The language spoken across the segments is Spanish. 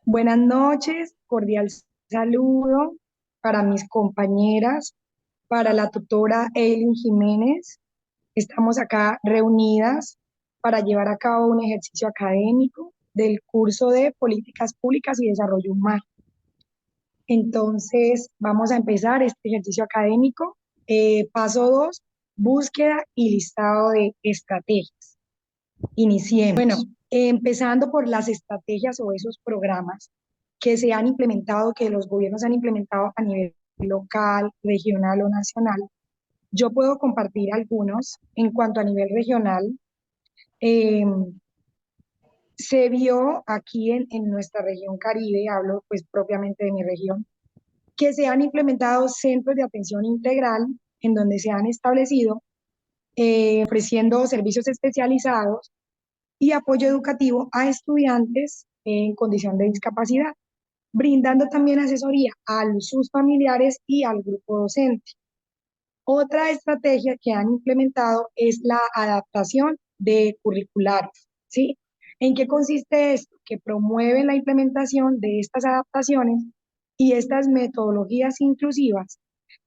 Buenas noches, cordial saludo para mis compañeras, para la tutora Eileen Jiménez. Estamos acá reunidas para llevar a cabo un ejercicio académico del curso de Políticas Públicas y Desarrollo Humano. Entonces, vamos a empezar este ejercicio académico. Paso 2, búsqueda y listado de estrategias. Iniciemos. Bueno, empezando por las estrategias o esos programas que se han implementado, que los gobiernos han implementado a nivel local, regional o nacional. Yo puedo compartir algunos en cuanto a nivel regional. eh, Se vio aquí en nuestra región Caribe, hablo pues propiamente de mi región, que se han implementado centros de atención integral en donde se han establecido ofreciendo servicios especializados y apoyo educativo a estudiantes en condición de discapacidad, brindando también asesoría a sus familiares y al grupo docente. Otra estrategia que han implementado es la adaptación de curriculares, ¿sí? ¿En qué consiste esto? Que promueven la implementación de estas adaptaciones y estas metodologías inclusivas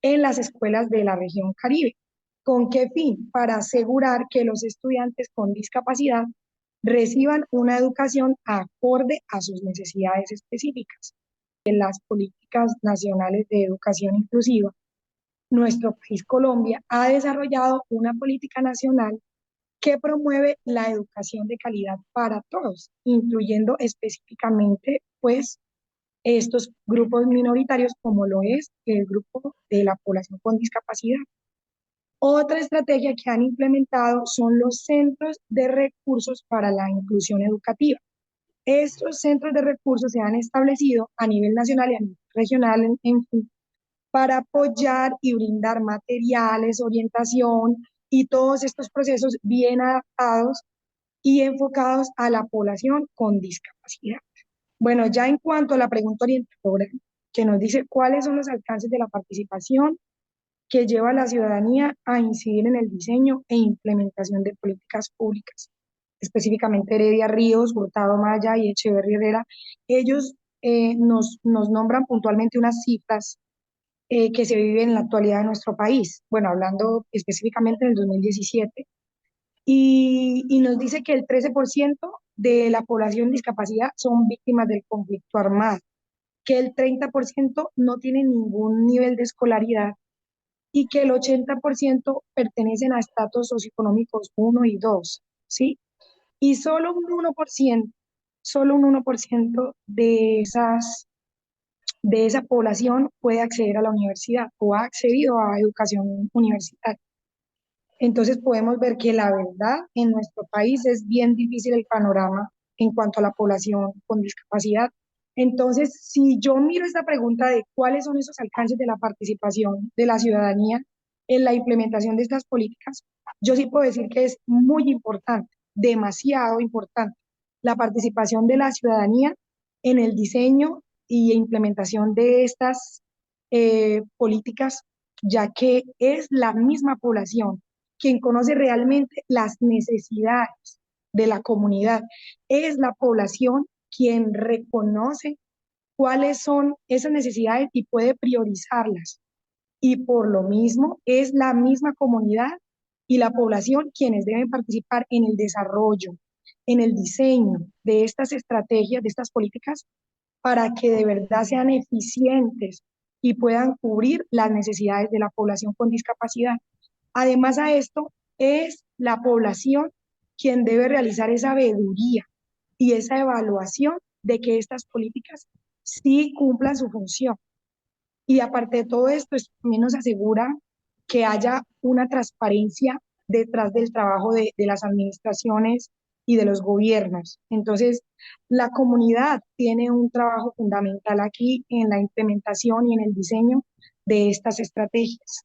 en las escuelas de la región Caribe. ¿Con qué fin? Para asegurar que los estudiantes con discapacidad reciban una educación acorde a sus necesidades específicas. En las políticas nacionales de educación inclusiva, nuestro país, Colombia, ha desarrollado una política nacional que promueve la educación de calidad para todos, incluyendo específicamente, pues, estos grupos minoritarios como lo es el grupo de la población con discapacidad. Otra estrategia que han implementado son los centros de recursos para la inclusión educativa. Estos centros de recursos se han establecido a nivel nacional y a nivel regional en fin, para apoyar y brindar materiales, orientación y todos estos procesos bien adaptados y enfocados a la población con discapacidad. Bueno, ya en cuanto a la pregunta orientadora, que nos dice cuáles son los alcances de la participación que lleva a la ciudadanía a incidir en el diseño e implementación de políticas públicas, específicamente Heredia Ríos, Hurtado Maya y Echeverría Herrera. Ellos nos nombran puntualmente unas cifras que se vive en la actualidad de nuestro país, bueno, hablando específicamente del 2017, y nos dice que el 13% de la población en discapacidad son víctimas del conflicto armado, que el 30% no tiene ningún nivel de escolaridad y que el 80% pertenecen a estratos socioeconómicos uno y 2, ¿sí? Y solo un 1% de esa población puede acceder a la universidad o ha accedido a educación universitaria. Entonces podemos ver que la verdad en nuestro país es bien difícil el panorama en cuanto a la población con discapacidad. Entonces, si yo miro esta pregunta de cuáles son esos alcances de la participación de la ciudadanía en la implementación de estas políticas, yo sí puedo decir que es muy importante, demasiado importante, la participación de la ciudadanía en el diseño y implementación de estas políticas, ya que es la misma población quien conoce realmente las necesidades de la comunidad. Es la población quien reconoce cuáles son esas necesidades y puede priorizarlas. Y por lo mismo es la misma comunidad y la población quienes deben participar en el desarrollo, en el diseño de estas estrategias, de estas políticas, para que de verdad sean eficientes y puedan cubrir las necesidades de la población con discapacidad. Además a esto, es la población quien debe realizar esa veeduría y esa evaluación de que estas políticas sí cumplan su función. Y aparte de todo esto, esto también nos asegura que haya una transparencia detrás del trabajo de las administraciones y de los gobiernos. Entonces, la comunidad tiene un trabajo fundamental aquí en la implementación y en el diseño de estas estrategias.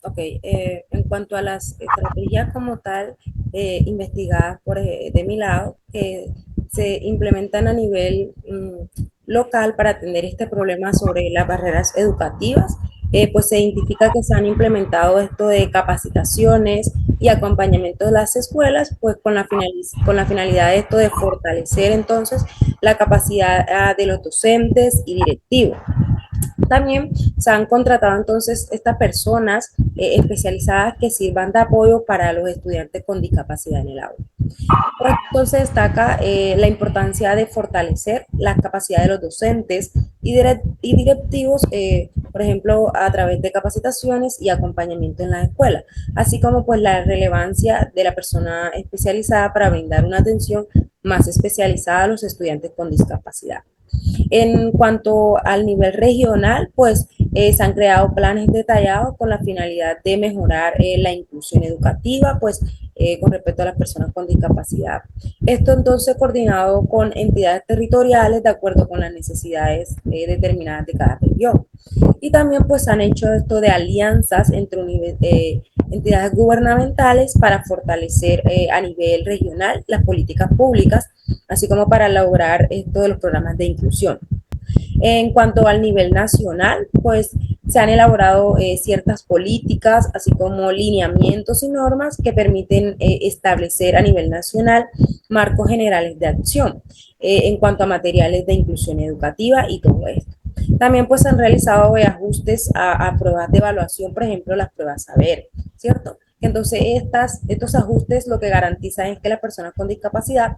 Ok, en cuanto a las estrategias como tal, investigadas de mi lado, se implementan a nivel local para atender este problema sobre las barreras educativas. pues se identifica que se han implementado esto de capacitaciones y acompañamiento de las escuelas, pues con la finalidad de esto de fortalecer entonces la capacidad de los docentes y directivos. También se han contratado entonces estas personas especializadas que sirvan de apoyo para los estudiantes con discapacidad en el aula. Por entonces destaca la importancia de fortalecer la capacidad de los docentes y directivos, por ejemplo, a través de capacitaciones y acompañamiento en la escuela, así como pues la relevancia de la persona especializada para brindar una atención más especializada a los estudiantes con discapacidad. En cuanto al nivel regional, pues se han creado planes detallados con la finalidad de mejorar la inclusión educativa, pues con respecto a las personas con discapacidad. Esto entonces coordinado con entidades territoriales de acuerdo con las necesidades determinadas de cada región. Y también pues han hecho esto de alianzas entre entidades gubernamentales para fortalecer a nivel regional las políticas públicas, así como para lograr esto de los programas de inclusión. En cuanto al nivel nacional, pues se han elaborado ciertas políticas, así como lineamientos y normas que permiten establecer a nivel nacional marcos generales de acción en cuanto a materiales de inclusión educativa y todo esto. También pues han realizado ajustes a pruebas de evaluación, por ejemplo, las pruebas saber, ¿cierto? Entonces, estos ajustes lo que garantizan es que las personas con discapacidad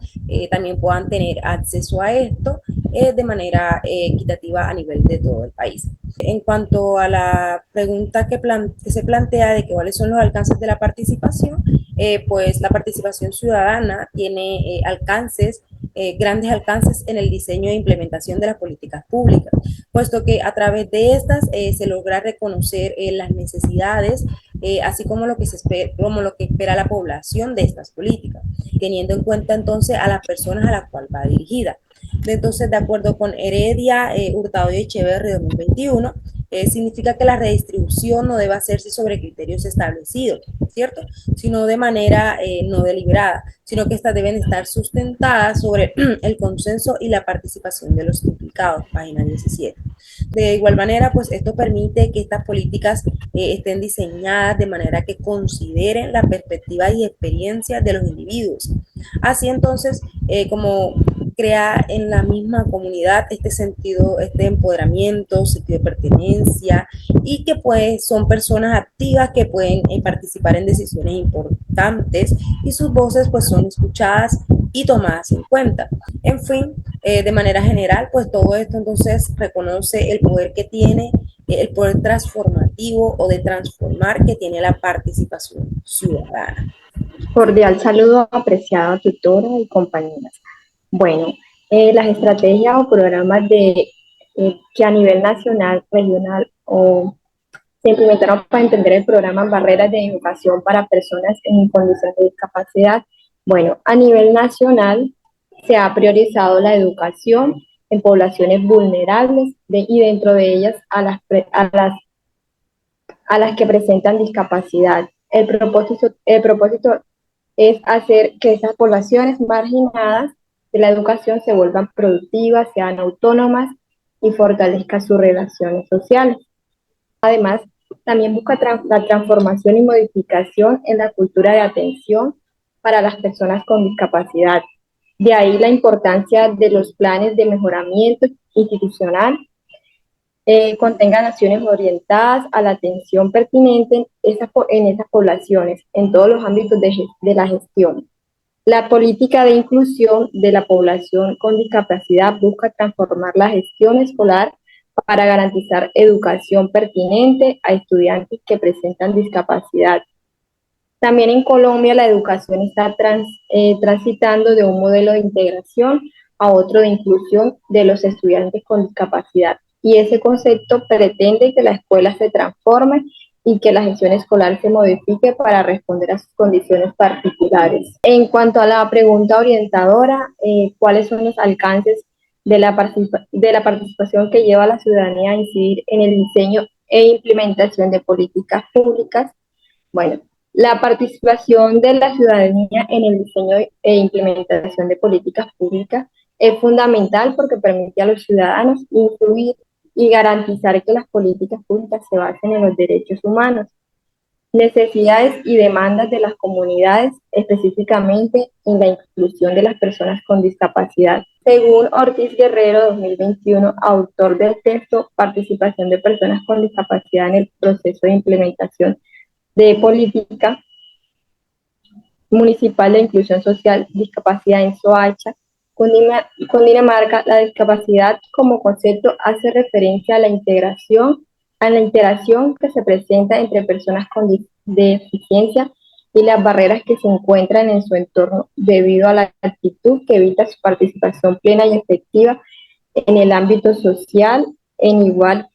también puedan tener acceso a esto de manera equitativa a nivel de todo el país. En cuanto a la pregunta que se plantea de que cuáles son los alcances de la participación, pues la participación ciudadana tiene grandes alcances en el diseño e implementación de las políticas públicas, puesto que a través de estas se logra reconocer las necesidades, así como como lo que espera la población de estas políticas, teniendo en cuenta entonces a las personas a las cuales va dirigida. Entonces, de acuerdo con Heredia, Hurtado y Echeverri 2021, significa que la redistribución no debe hacerse sobre criterios establecidos, ¿cierto? Sino de manera no deliberada, sino que estas deben estar sustentadas sobre el consenso y la participación de los implicados, página 17. De igual manera, pues esto permite que estas políticas estén diseñadas de manera que consideren la perspectiva y experiencia de los individuos. Así entonces, como crea en la misma comunidad este sentido, este empoderamiento, sentido de pertenencia y que pues son personas activas que pueden participar en decisiones importantes y sus voces pues son escuchadas y tomadas en cuenta. En fin, de manera general, pues todo esto entonces reconoce el poder que tiene, el poder transformativo o de transformar que tiene la participación ciudadana. Cordial saludo, apreciada tutora y compañeras. Bueno, las estrategias o programas que a nivel nacional, regional o se implementaron para entender el programa Barreras de Educación para Personas en Condición de Discapacidad. Bueno, a nivel nacional se ha priorizado la educación en poblaciones vulnerables y dentro de ellas a las que presentan discapacidad. El propósito es hacer que esas poblaciones marginadas de la educación se vuelvan productivas, sean autónomas y fortalezcan sus relaciones sociales. Además, también busca la transformación y modificación en la cultura de atención para las personas con discapacidad. De ahí la importancia de los planes de mejoramiento institucional, contengan acciones orientadas a la atención pertinente en esas poblaciones, en todos los ámbitos de la gestión. La política de inclusión de la población con discapacidad busca transformar la gestión escolar para garantizar educación pertinente a estudiantes que presentan discapacidad. También en Colombia la educación está transitando de un modelo de integración a otro de inclusión de los estudiantes con discapacidad. Y ese concepto pretende que la escuela se transforme y que la gestión escolar se modifique para responder a sus condiciones particulares. En cuanto a la pregunta orientadora, ¿cuáles son los alcances de la participación que lleva a la ciudadanía a incidir en el diseño e implementación de políticas públicas? Bueno, la participación de la ciudadanía en el diseño e implementación de políticas públicas es fundamental porque permite a los ciudadanos influir y garantizar que las políticas públicas se basen en los derechos humanos, necesidades y demandas de las comunidades, específicamente en la inclusión de las personas con discapacidad. Según Ortiz Guerrero, 2021, autor del texto Participación de personas con discapacidad en el proceso de implementación de política municipal de inclusión social, discapacidad en Soacha, Cundinamarca, la discapacidad como concepto hace referencia a la interacción que se presenta entre personas con deficiencia y las barreras que se encuentran en su entorno debido a la actitud que evita su participación plena y efectiva en el ámbito social en igual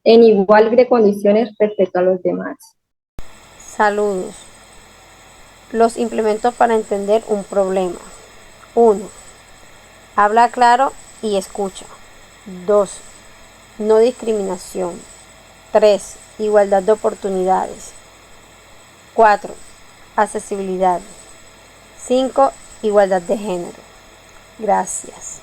de condiciones respecto a los demás. Saludos. Los implementos para entender un problema. 1. Habla claro y escucha. 2. No discriminación. 3. Igualdad de oportunidades. 4. Accesibilidad. 5. Igualdad de género. Gracias.